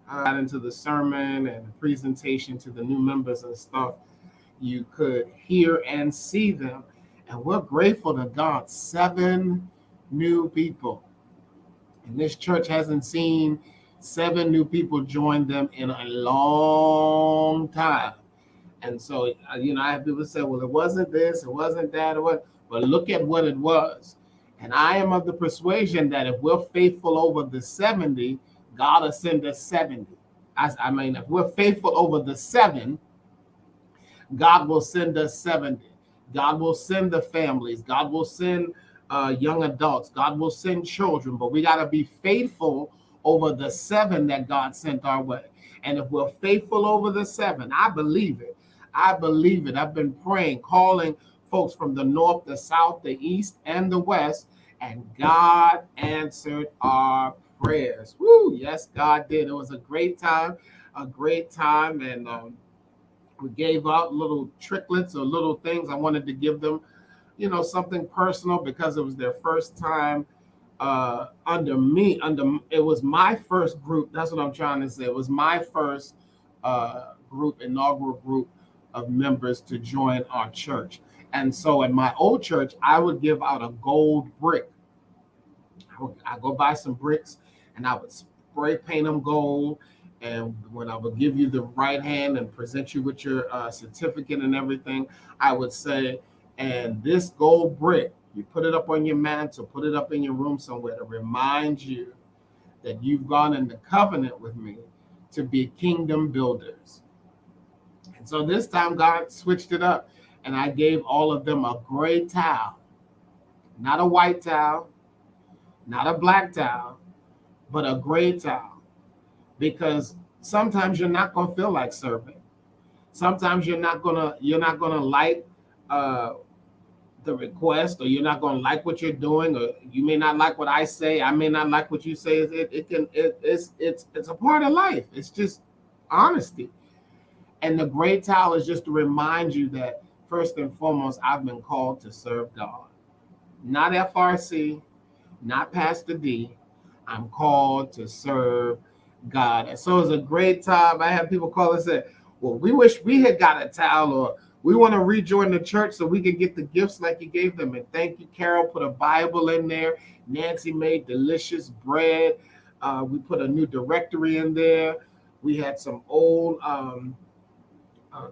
got into the sermon and the presentation to the new members and stuff, you could hear and see them. And we're grateful to God, 7 new people. And this church hasn't seen 7 new people join them in a long time. And so, I have people say, well, it wasn't this, it wasn't that, or what. But look at what it was. And I am of the persuasion that if we're faithful over the 70, God will send us 70. I mean, if we're faithful over the 7, God will send us 70. God will send the families. God will send young adults. God will send children. But we got to be faithful over the 7 that God sent our way. And if we're faithful over the 7, I believe it. I believe it. I've been praying, calling folks from the north, the south, the east, and the west, and God answered our prayers. Woo! Yes, God did. It was a great time, and we gave out little tricklets or little things. I wanted to give them, something personal because it was their first time under me. It was my first group. That's what I'm trying to say. It was my first inaugural group of members to join our church. And so at my old church, I would give out a gold brick. I go buy some bricks and I would spray paint them gold. And when I would give you the right hand and present you with your certificate and everything, I would say, and this gold brick, you put it up on your mantle, put it up in your room somewhere to remind you that you've gone into covenant with me to be kingdom builders. And so this time God switched it up, and I gave all of them a gray towel, not a white towel, not a black towel, but a gray towel. Because sometimes you're not going to feel like serving. Sometimes you're not gonna like the request, or you're not going to like what you're doing, or you may not like what I say. I may not like what you say. It's a part of life. It's just honesty. And the gray towel is just to remind you that first and foremost, I've been called to serve God, not FRC, not Pastor D. I'm called to serve God. And so it's a great time. I have people call and say, well, we wish we had got a towel, or we want to rejoin the church so we can get the gifts like you gave them. And thank you, Carol, put a Bible in there. Nancy made delicious bread. We put a new directory in there. We had some old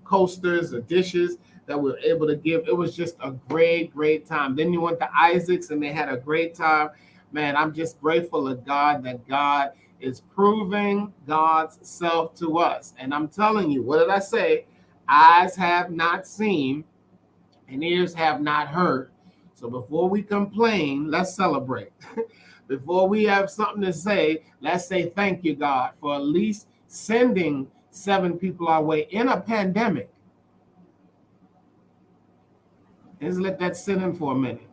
coasters or dishes that we were able to give. It was just a great, great time. Then you went to Isaac's and they had a great time. Man, I'm just grateful to God that God is proving God's self to us. And I'm telling you, what did I say? Eyes have not seen and ears have not heard. So before we complain, let's celebrate. Before we have something to say, let's say thank you, God, for at least sending 7 people our way in a pandemic. Let's let that sit in for a minute.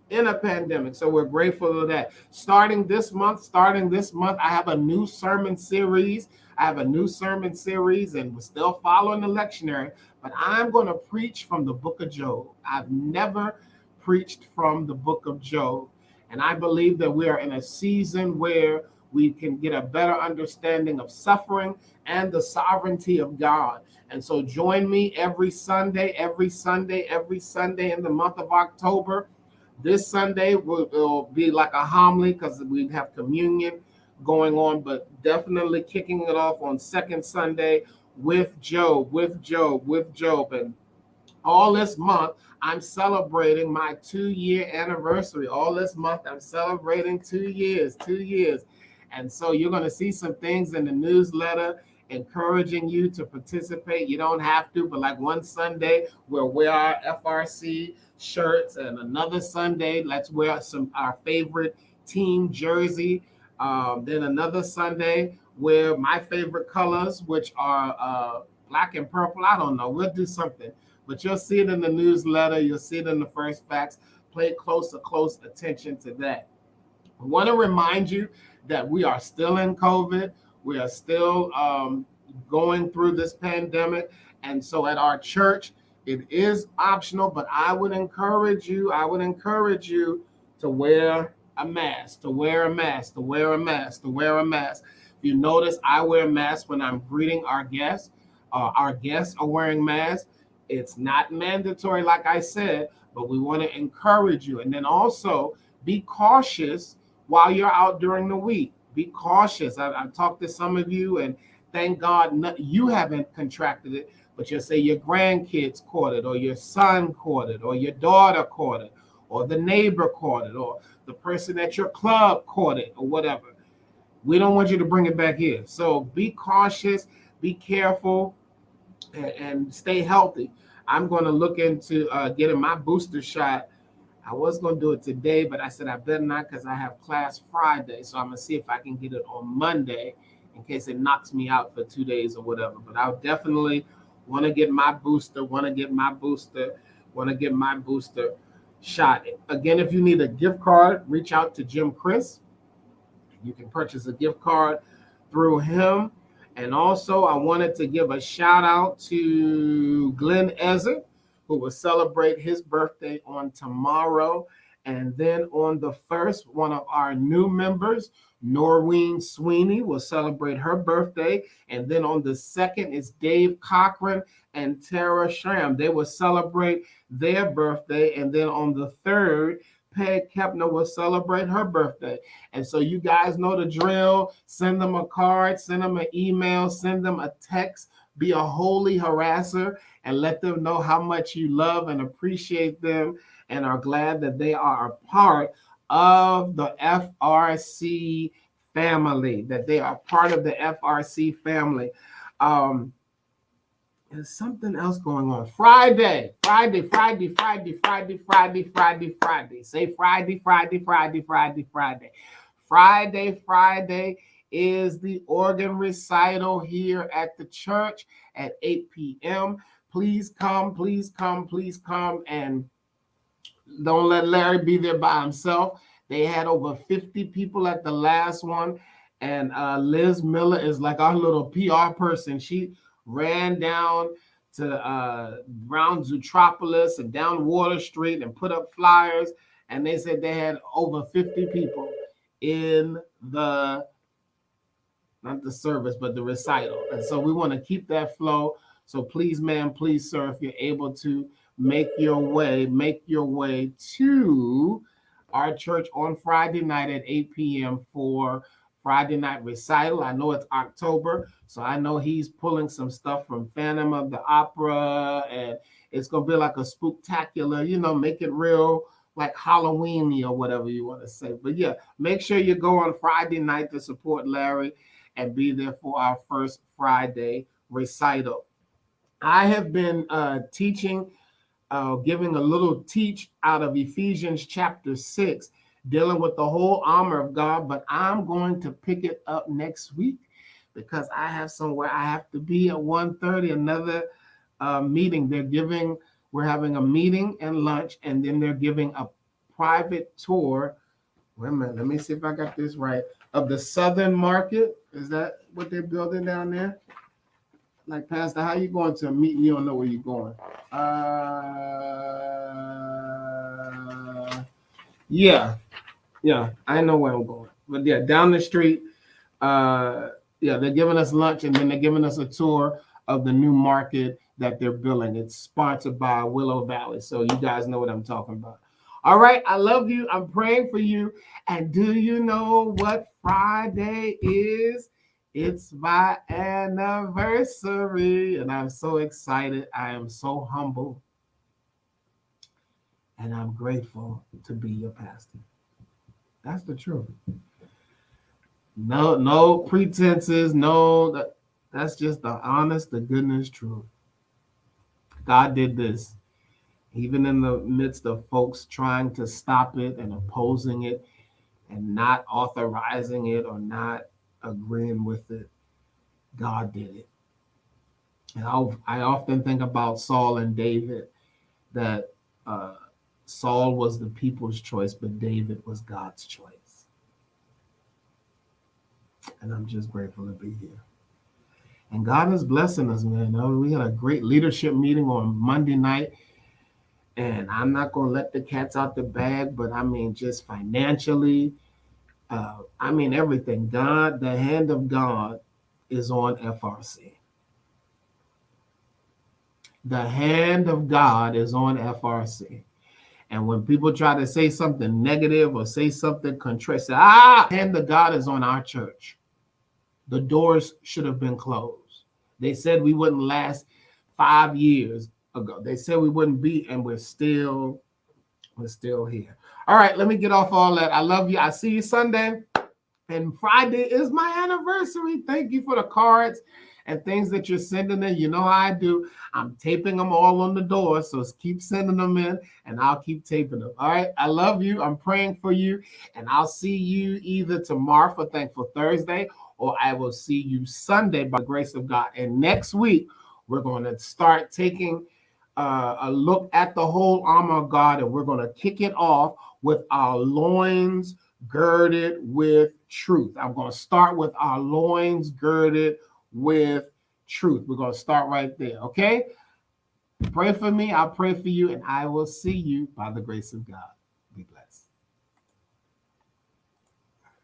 In a pandemic. So we're grateful for that. Starting this month, I have a new sermon series. And we're still following the lectionary, but I'm going to preach from the book of Job. I've never preached from the book of Job. And I believe that we are in a season where we can get a better understanding of suffering and the sovereignty of God. And so join me every Sunday in the month of October. This Sunday will be like a homily because we have communion going on, but definitely kicking it off on second Sunday with Job. And all this month, I'm celebrating my 2-year anniversary. All this month, I'm celebrating 2 years. And so you're going to see some things in the newsletter encouraging you to participate. You don't have to, but like one Sunday, we'll wear our FRC shirts, and another Sunday, let's wear our favorite team jersey. Then another Sunday, wear my favorite colors, which are black and purple. I don't know. We'll do something. But you'll see it in the newsletter. You'll see it in the first facts. Pay close attention to that. I want to remind you that we are still in COVID. We are still going through this pandemic. And so at our church, it is optional, but I would encourage you to wear a mask, you notice, I wear masks when I'm greeting our guests. Our guests are wearing masks. It's not mandatory, like I said, but we want to encourage you. And then also be cautious while you're out during the week. Be cautious. I've talked to some of you, and thank God you haven't contracted it, but you'll say your grandkids caught it, or your son caught it, or your daughter caught it, or the neighbor caught it, or the person at your club caught it, or whatever. We don't want you to bring it back here. So be cautious, be careful, and stay healthy. I'm going to look into getting my booster shot. I was going to do it today, but I said I better not because I have class Friday. So I'm going to see if I can get it on Monday in case it knocks me out for 2 days or whatever. But I'll definitely want to get my booster, shot. Again, if you need a gift card, reach out to Jim Chris. You can purchase a gift card through him. And also, I wanted to give a shout out to Glenn Ezer, who will celebrate his birthday on tomorrow. And then on the 1st, one of our new members, Noreen Sweeney, will celebrate her birthday. And then on the 2nd, it's Dave Cochran and Tara Schramm. They will celebrate their birthday. And then on the 3rd, Peg Kepner will celebrate her birthday. And so you guys know the drill. Send them a card, send them an email, send them a text. Be a holy harasser and let them know how much you love and appreciate them and are glad that they are a part of the FRC family, that they are part of the FRC family. There's something else going on. Friday. Say Friday. Friday is the organ recital here at the church at 8 p.m. Please come. And don't let Larry be there by himself. They had over 50 people at the last one. And Liz Miller is like our little PR person. She ran down to around Zootropolis and down Water Street and put up flyers. And they said they had over 50 people in the, not the service, but the recital. And so we want to keep that flow. So please, ma'am, please, sir, if you're able to make your way to our church on Friday night at 8 p.m. for Friday night recital. I know it's October, so I know he's pulling some stuff from Phantom of the Opera, and it's going to be like a spooktacular, make it real like Halloween-y or whatever you want to say. But yeah, make sure you go on Friday night to support Larry and be there for our first Friday recital. I have been teaching, giving a little teach out of Ephesians chapter 6, dealing with the whole armor of God, but I'm going to pick it up next week because I have somewhere I have to be at 1:30, another meeting. We're having a meeting and lunch, and then they're giving a private tour. Wait a minute, let me see if I got this right. Of the Southern Market. Is that what they're building down there? Like, Pastor, how you going to a meeting? You don't know where you're going. Yeah, I know where I'm going. But yeah, down the street, they're giving us lunch, and then they're giving us a tour of the new market that they're building. It's sponsored by Willow Valley, so you guys know what I'm talking about. All right, I love you. I'm praying for you. And do you know what Friday is? It's my anniversary, and I'm so excited. I am so humble, and I'm grateful to be your pastor. That's the truth. No pretenses. That's just the honest, the goodness truth. God did this, even in the midst of folks trying to stop it and opposing it and not authorizing it or not agreeing with it. God did it. And I often think about Saul and David, that Saul was the people's choice, but David was God's choice. And I'm just grateful to be here. And God is blessing us, man. We had a great leadership meeting on Monday night. And I'm not going to let the cats out the bag, but I mean, just financially, I mean, everything. God, the hand of God is on FRC. The hand of God is on FRC. And when people try to say something negative or say something contrary, say, the hand of God is on our church. The doors should have been closed. They said we wouldn't last 5 years ago. They said we wouldn't be, and we're still here. All right, let me get off all that. I love you. I see you Sunday. And Friday is my anniversary. Thank you for the cards and things that you're sending in. You know how I do. I'm taping them all on the door. So keep sending them in and I'll keep taping them. All right. I love you. I'm praying for you. And I'll see you either tomorrow for Thankful Thursday or I will see you Sunday by the grace of God. And next week, we're going to start taking a look at the whole armor of God. And we're going to kick it off with our loins girded with truth. I'm going to start with our loins girded with truth. We're going to start right there. Okay. Pray for me. I'll pray for you and I will see you by the grace of God. Be blessed.